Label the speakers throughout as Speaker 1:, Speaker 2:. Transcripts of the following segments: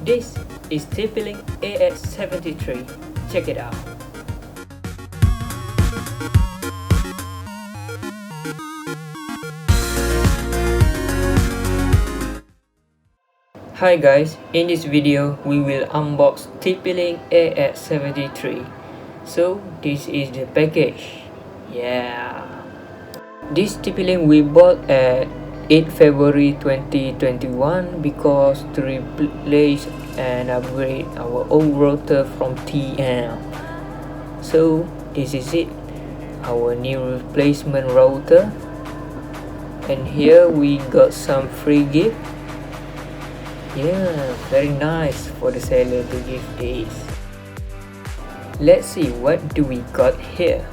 Speaker 1: This is TP-Link AX73. Check it out. Hi guys, in this video we will unbox TP-Link AX73. So this is the package. Yeah. This TP-Link we bought at 8 February 2021 because to replace and upgrade our old router from TM. So this is it, our new replacement router. And here we got some free gift. Yeah, very nice for the seller to give this. Let's see what do we got here.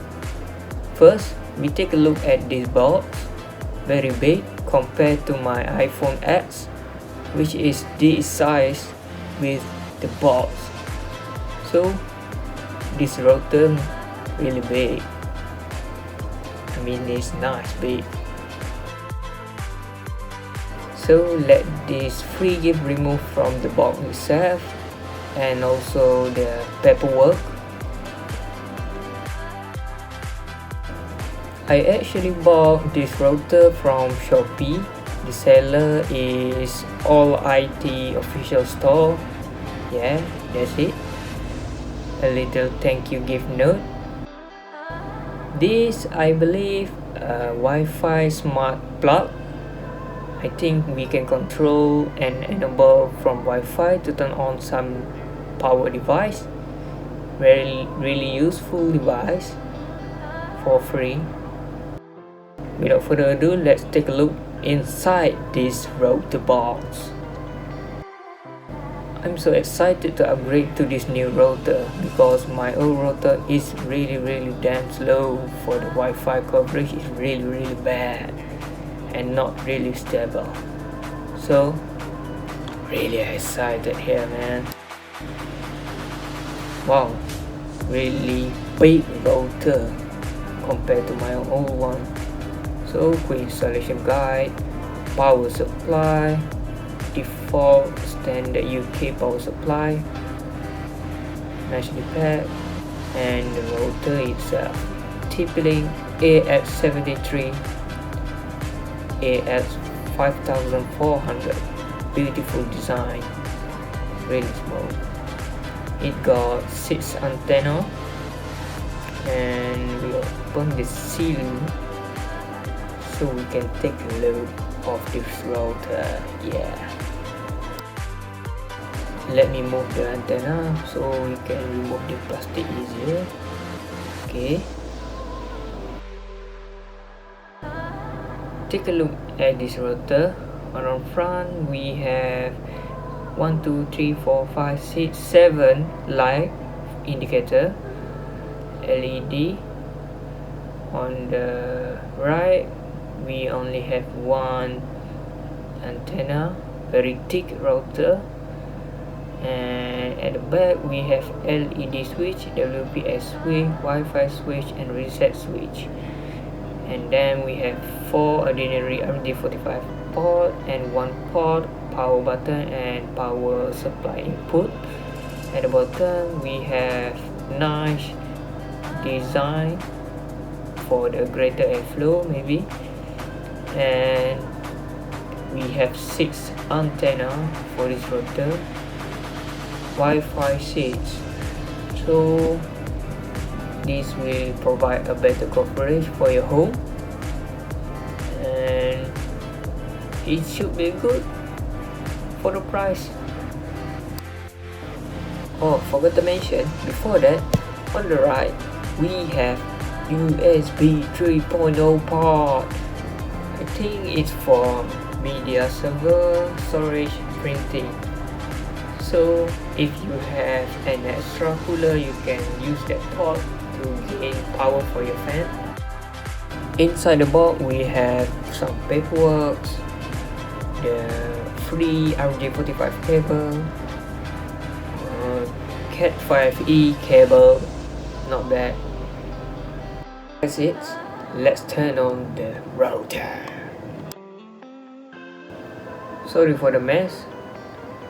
Speaker 1: First, we take a look at this box. Very big compared to my iPhone X, which is this size with the box. So this router really big. I mean, it's nice big. So let this free gift remove from the box itself and also the paperwork. I actually bought this router from Shopee. The seller is All IT Official Store. Yeah, that's it. A little thank you gift note. This, I believe, a Wi-Fi smart plug. I think we can control and enable from Wi-Fi to turn on some power device. Really useful device for free. Without further ado, let's take a look inside this router box. I'm so excited to upgrade to this new router because my old router is really damn slow. For the Wi-Fi coverage is really bad and not really stable. So really excited here, man. Wow, really big router compared to my old one. So quick installation guide, power supply, default standard UK power supply, nicely packed, and the router itself, TP-Link AX73 AX5400. Beautiful design, really small. It got 6 antenna, and we open the seal so we can take a look of this router. Yeah, let me move the antenna so we can remove the plastic easier. Okay, take a look at this router. On front we have 1 2 3 4 5 6 7 light indicator LED. On the right we only have one antenna, very thick router, and at the back we have LED switch, WPS switch, Wi-Fi switch, and reset switch. And then we have 4 ordinary RJ45 port and 1 port power button and power supply input. At the bottom we have nice design for the greater airflow maybe, and we have 6 antenna for this router, Wi-Fi 6. So this will provide a better coverage for your home, and it should be good for the price. Oh, forgot to mention before that, on the right we have USB 3.0 port. I think it's for media server, storage, printing. So if you have an extra cooler, you can use that port to gain power for your fan. Inside the box we have some paperwork, the free RJ45 cable, Cat 5e cable, not bad. That's it. Let's turn on the router. Sorry for the mess.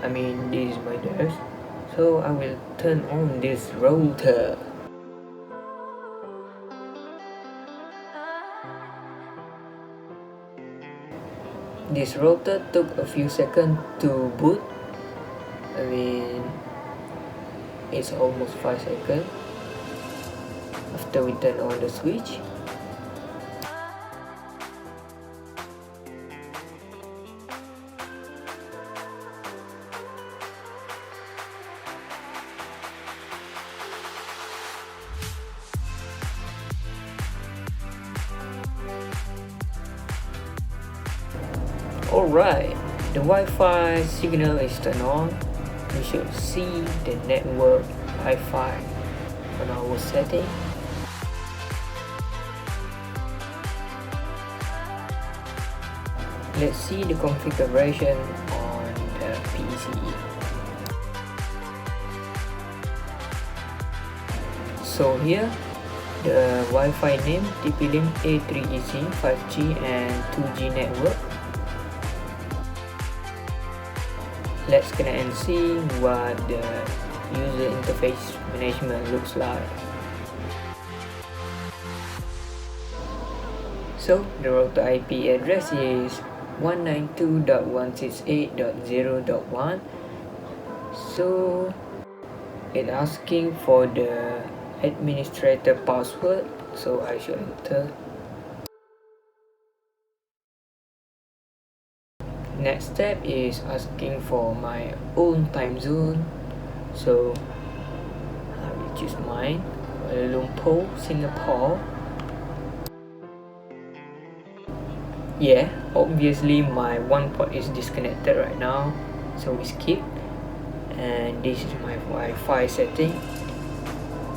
Speaker 1: this is my desk. So I will turn on this router. This router took a few seconds to boot. It's almost 5 seconds after we turn on the switch. Alright, the Wi-Fi signal is turned on. We should see the network Wi-Fi on our setting. Let's see the configuration on the PC. So here, the Wi-Fi name TP-Link A3EC 5G and 2G network. Let's connect and see what the user interface management looks like. So the router IP address is 192.168.0.1. So it's asking for the administrator password, so I should enter. Next step is asking for my own time zone, so I will choose mine, Kuala Lumpur, Singapore. Yeah, obviously my one port is disconnected right now, so we skip. And this is my Wi-Fi setting.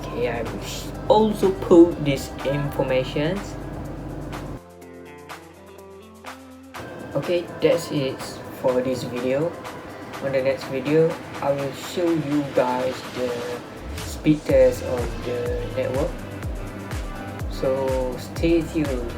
Speaker 1: Okay, I will also put these informations. Okay, that's it for this video. On the next video, I will show you guys the speed test of the network. So stay tuned.